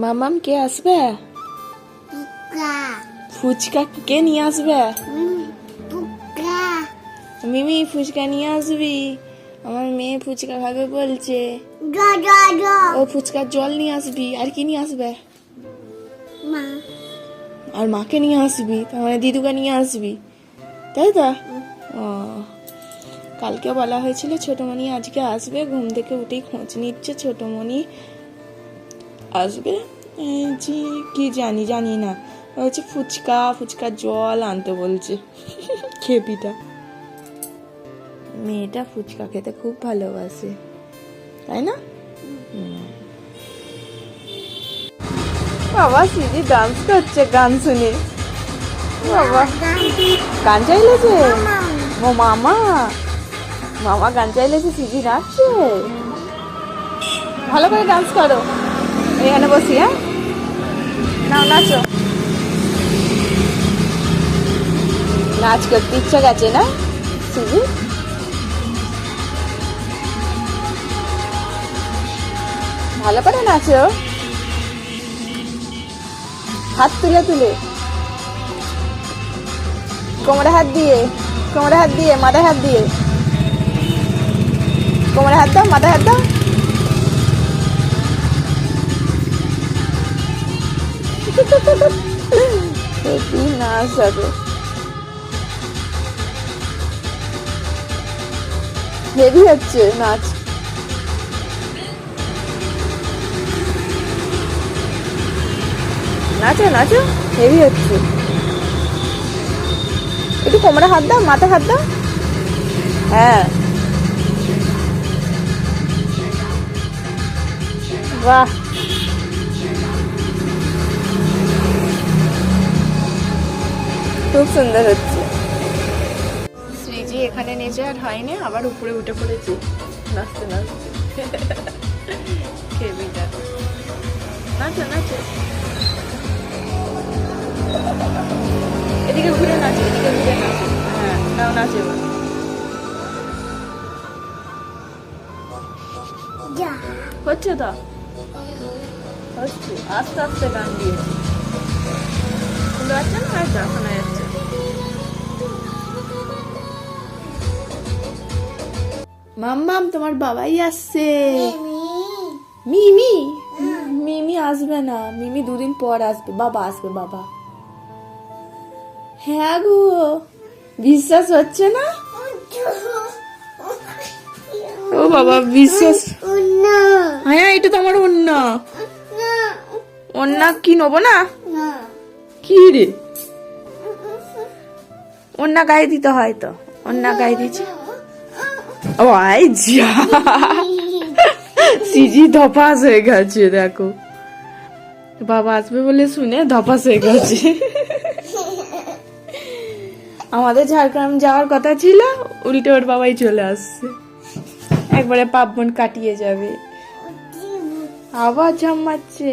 মামাম কে আসবে? ফুচকা কে নিয়ে আসবে? মিমি ফুচকা নিয়ে আসবি? আমার মেয়ে ফুচকা খাবে বলছে। ও ফুচকার জল নিয়ে আসবি। আর কি নিয়ে আসবে? আর মাকে নিয়ে আসবি, তার মানে দিদুকে নিয়ে আসবি, তাই তো? ও, কালকে বলা হয়েছিল ছোটমণি আজকে আসবে, ঘুম থেকে উঠেই খোঁজ নিচ্ছে ছোটমণি আসবে। জি কি জানি না, বলছে ফুচকার জল আনতে বলছে। খেপিটা মেয়েটা ফুচকা খেতে খুব ভালোবাসে, তাই না? বাবা সিজি ডান্স করছে গান শুনে। বাবা গান চাইলেছে, ও মামা গান চাইলেছে, সিজি নাচছে। ভালো করে ডান্স করো, এখানে বসি। হ্যাঁ নাও নাচো, নাচ করতে ইচ্ছা গেছে না সিজি? ভালো করে নাচো, হাত তুলে কোমরে হাত দিয়ে মাথায় হাত দিয়ে, কোমরে হাত দাও, মাথায় হাত দাও। কি নাচ আছে, হেভি হচ্ছে নাচ। নাচো হেভি হচ্ছে। একটু কোমরে হাত দাও, মাথায় হাত দাও। হ্যাঁ বাহ, খুব সুন্দর হচ্ছে। শ্রীজি এখানে নেচে আর হয়নি, আবার উপরে উঠে পড়েছে নাচতে। খেবিটা নাচো এদিকে ঘুরে নাচো। হ্যাঁ নাও নাচো এবার। হচ্ছে তো, হচ্ছে আস্তে আস্তে গান দিয়েছি, শুনতে পাচ্ছেন না? হয়তো শোনা যাচ্ছে। মাম্মাম তোমার বাবাই আসছে। মিমি আসবে না, মিমি দুদিন পর আসবে, বাবা আসবে, বাবা। হ্যাঁ গো, বিশ্বাস হচ্ছে না? ও বাবা বিশ্বাস, হ্যাঁ এটা তো আমার অন্যা কি নেবো না? কি রে, অন্যা গায়ে দিতে হয় তো, অন্যা গায়ে দিচ্ছি। ও আই যা, সিজি ধপাস হয়ে গেছে, দেখো বাবা আসবে বলে শুনে ধপাস হয়ে গেছে। আমাদের ঝাড়গ্রাম যাওয়ার কথা ছিল, উল্টে ওর বাবাই চলে আসছে, একবারে পার্বণ কাটিয়ে যাবে। আবার ঝামাচ্ছে।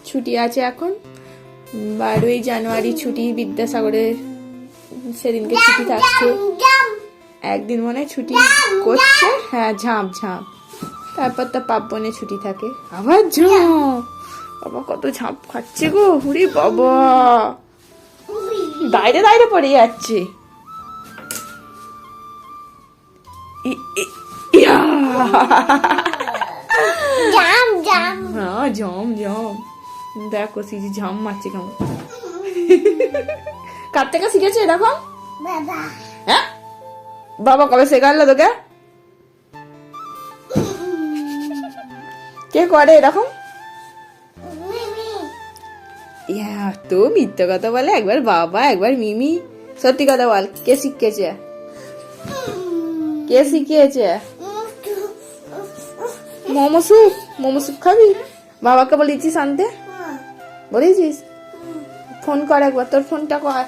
ছুটি আছে এখন, 12ই জানুয়ারি ছুটি, বিদ্যাসাগরের সেদিনকে ছুটি থাকছে, একদিন মনে ছুটি করছে। হ্যাঁ ঝাঁপ, তারপর তো পার্বণে ছুটি থাকে, আবার ঝাঁপ। বাবা কত ঝাঁপ খাচ্ছে গো, হুরি বাবা, দাঁড়িয়ে পড়ে যাচ্ছে। ঝাম দেখো সিজি ঝাম মারছে কেমন। কার থেকে শিখেছে এরকম? হ্যাঁ বাবা কবে শেখালো তোকে? কে করে এরকম? তো মিথ্যে কথা বলে, একবার বাবা একবার মিমি। সত্যি কথা বল, কে শিখিয়েছে? মোমো স্যুপ খাবি? বাবাকে বলেছিস আনতে? বলেছিস? ফোন কর একবার, তোর ফোনটা কর,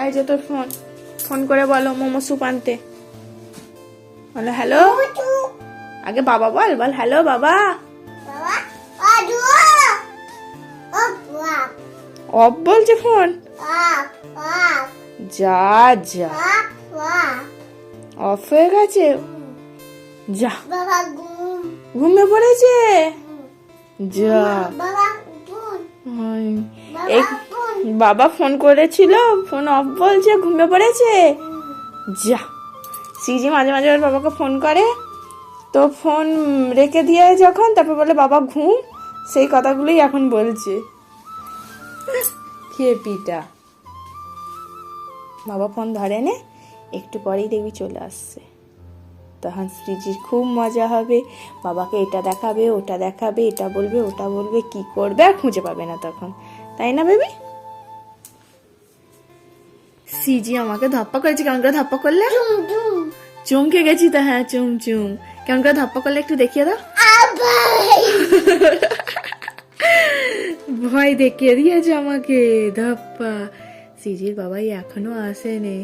এই যে তোর ফোন করে বলো মোমো স্যুপ আনতে। বলো হ্যালো, আগে বাবা বল হ্যালো বাবা। অফ বলছে ফোন, যা অফ হয়ে গেছে? যা, বাবা ঘুম। ঘুমিয়ে পড়েছে। যা, বাবা ঘুম। হাই। বাবা এই ঘুম। বাবা ফোন করেছিল, ফোন অফ বলছে, ঘুমিয়ে পড়েছে। যা, সিজি মাঝে মাঝে ওর বাবাকে ফোন করে, তো ফোন রেখে দিয়ে যখন তারপর বলে বাবা ঘুম, সেই কথাগুলোই এখন বলছে। খেয়ে পিটা। বাবা ফোন ধরে নে, একটু পরেই দেখবি চলে আসছে। তখন সৃজির খুব মজা হবে, বাবাকে এটা দেখাবে, ওটা দেখাবে, এটা বলবে, ওটা বলবে, কি করবে আর খুঁজে পাবে না তখন, তাই না বেবি? সিজি আমাকে ধাপ্পা করেছে, কেমন করে ধাপ্পা করলে? ঘুম ঘুম। চমকে গেছি তো, হ্যাঁ চুম চুম। কেমন করে ধাপ্পা করলে একটু দেখিয়ে দাও। আবাই। ভয় দেখিয়ে দিয়েছে আমাকে, ধাপ্পা। সিজির বাবাই এখনো আসেনি,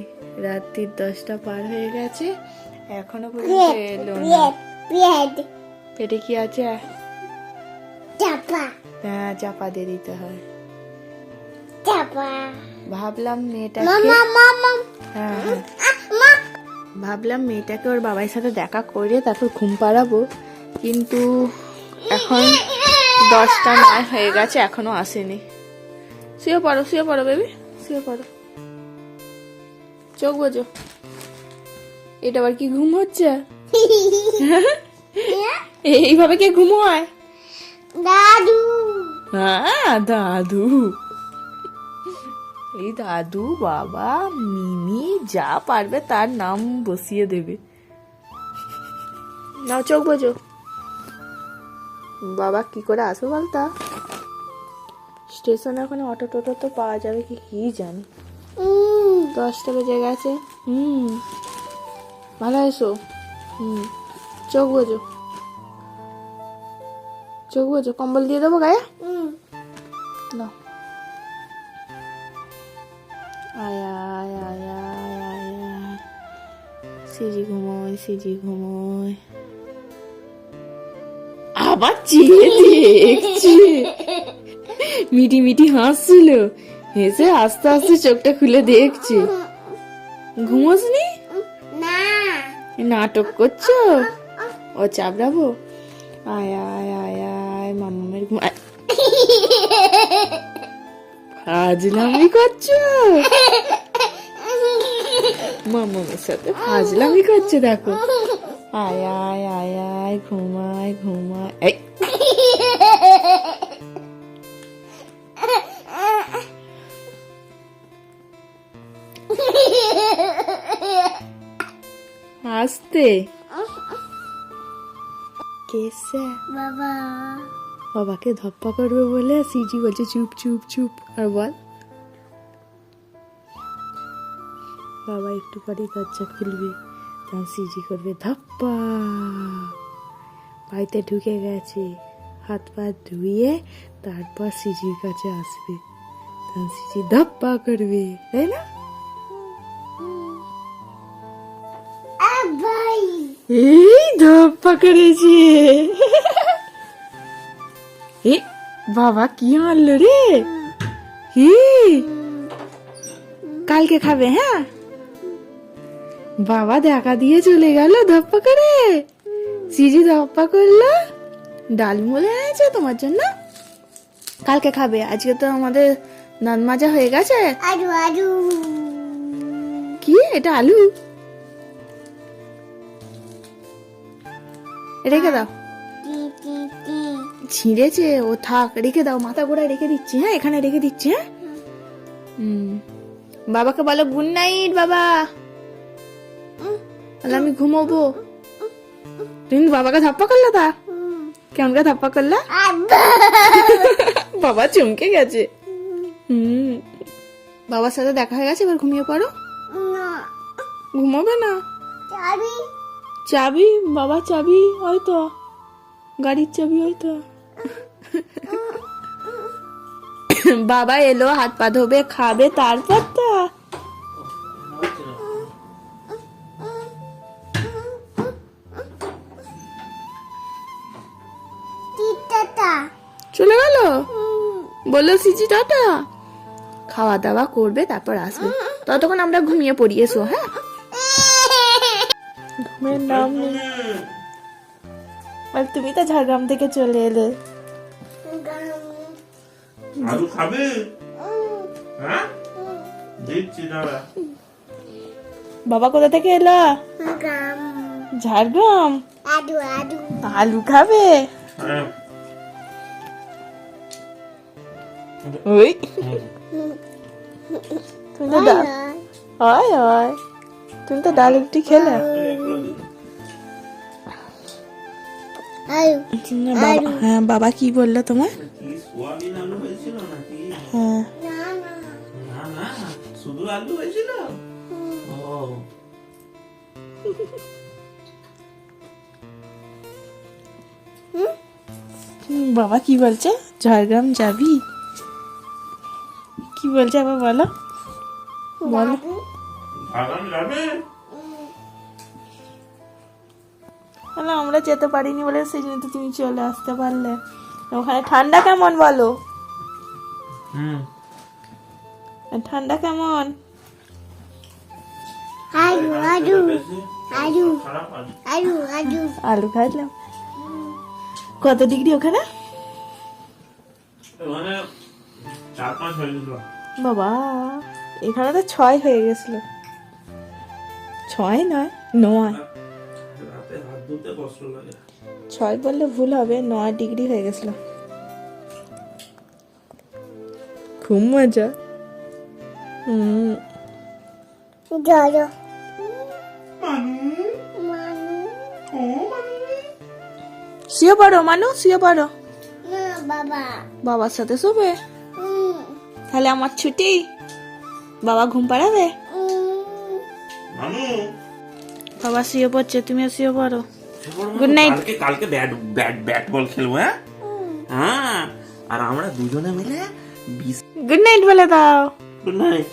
রাত্রির 10টা পার হয়ে গেছে, এখনো পর্যন্ত এলো না। পেট। পেটে কি আছে? চাপা। হ্যাঁ, চাপা দিয়ে দিতে হয়। চাপা। ভাবলাম মেয়েটাকে, মামা মামা। হ্যাঁ হ্যাঁ, মা। ভাবলাম মেয়েটাকে ওর বাবার সাথে দেখা করে তারপর ঘুম পাড়াবো, কিন্তু এখন 10টা 9 হয়ে গেছে, এখনো আসেনি। শুয়ে পড়ো, শুয়ে পড়ো বেবি, শুয়ে পড়ো। চোখ বোঝো। এটা আবার কি ঘুম হচ্ছে? এইভাবে কে ঘুম হয়? দাদু। হ্যাঁ, দাদু। এই দাদু, বাবা, মিমি যা পারবে তার নাম বসিয়ে দেবে। নাও চোখ বোঝো। বাবা কি করে আসবে বলতা? স্টেশনে ওখানে অটো টোটো তো পাওয়া যাবে কি, কি জানি। 10টা বেজে গেছে। ভালো এসো। চোখ বোঝো, চোখ বোঝো। কম্বল দিয়ে দেবো গায়ে? না। আয় আয় আয় আয় আয় আয়। সিজি ঘুমোয়, সিজি ঘুমোয়। আবার চেয়ে দেখছে, মিটি মিটি হাসছিল, হেসে আস্তে আস্তে চোখটা খুলে দেখছে। ঘুমোসনি? না। নাটক করছো? ও চাপড়াবো? আয় আয় আয় আয়, মামামের ঘুম। ফাজলামি করছো? মামামের সাথে ফাজলামি করছে, দেখো। আয় আয় আয় আয়, ঘুমায় ঘুমায়। এই আস্তে। কেসে বাবা। বাবাকে ধপ্পা করবে বলে সিজি বলছে চুপ চুপ চুপ। আর বল। বাবা একটু পরেই দরজা খুলবে, তখন সিজি করবে ধাপ্পা। বাড়িতে ঢুকে গেছে, হাত পা ধুয়ে তারপর সিজির কাছে আসবে, তখন সিজি ধাপ্পা করবে, তাই না? আবাই। এই ধাপ্পা করেছে। এ বাবা কি আনলো রে? হি, কালকে খাবে? হ্যাঁ, বাবা দেখা দিয়ে চলে গেল ধাপ্পা করে। সিজি ধাপ্পা করলো, ডালমুলে এনেছে তোমার জন্য, কালকে খাবে। আজকে তো আমাদের দাঁত মাজা হয়ে গেছে। আলু আলু। কি এটা? আলু? রেখে দাও। টি টি টি। ছিঁড়েছে, ও থাক, রেখে দাও, মাথা গোড়ায় রেখে দিচ্ছি। হ্যাঁ, এখানে রেখে দিচ্ছি। হ্যাঁ, বাবাকে বলো গুড নাইট বাবা, তাহলে আমি ঘুমোবো। তুমি বাবাকে ধাপ্পা করলে? তা কেমন করে ধাপ্পা করলে? বাবা চমকে গেছে। বাবার সাথে দেখা হয়ে গেছে, এবার ঘুমিয়ে পড়ো। না। ঘুমাবে না? চাবি। চাবি? বাবা চাবি হয়তো, গাড়ির চাবি হয়তো। বাবা এলো, হাত পা ধোবে, খাবে, তারপর তো। টিটাটা। চলে গেল, বললো সিজি টাটা। খাওয়া দাওয়া করবে তারপর আসবে, ততক্ষণ আমরা ঘুমিয়ে পড়ি। এসো। হ্যাঁ, মেয়ের নাম নেই। আর তুমি তো ঝাড়গ্রাম থেকে চলে এলে। আলু খাবে? হ্যাঁ দিচ্ছি দাঁড়া। বাবা কোথা থেকে এলো? গাম ঝাড়গ্রাম। আদু আদু আলু খাবে? হ্যাঁ ওই তুমি তো ডাল হয় হয় তুমি তো ডাল রুটি খেলে। আলু হ্যাঁ বাবা কি বললো তোমার? কি সোয়াবিন আলু হয়েছিল নাকি? হ্যাঁ না না না না শুধু আলু হয়েছিল। ও বাবা কি বলছে? ঝাড়গ্রাম যাবি? কি বলছে আবার বলো বলো। বাগান যাবে? তাহলে আমরা যেতে পারিনি বলে সেই জন্য তো তুমি চলে আসতে পারলে। ওখানে ঠান্ডা কেমন বলো? ঠান্ডা কেমন? আলু আলু আলু খারাপ আলু। আলু আলু আলু খাইলাম। কত ডিগ্রি ওখানে? মানে 4-5 হয়ে গেছিল। বাবা এখানে তো 6 হয়ে গেছিল। 6 নয় 9। রাতে হাত ধুতে কষ্ট লাগে। 6 বললে ভুল হবে, 9 ডিগ্রি হয়ে গেছিল। খুব মজা। জলো মানু মানু ও মানু শুয়ে পড়ো মানু, শুয়ে পড়ো। না বাবা বাবার সাথে শোবে? তাহলে আমার ছুটি, বাবা ঘুম পাড়াবে। মানু বাবা শুয়ে পড়ছে, তুমিও শুয়ে পড়ো। Good night. কালকে ব্যাট ব্যাট ব্যাট বল খেলবো। হ্যাঁ হ্যাঁ আর আমরা দুজনে মিলে 20 গুড নাইট বলে দাও। Good night.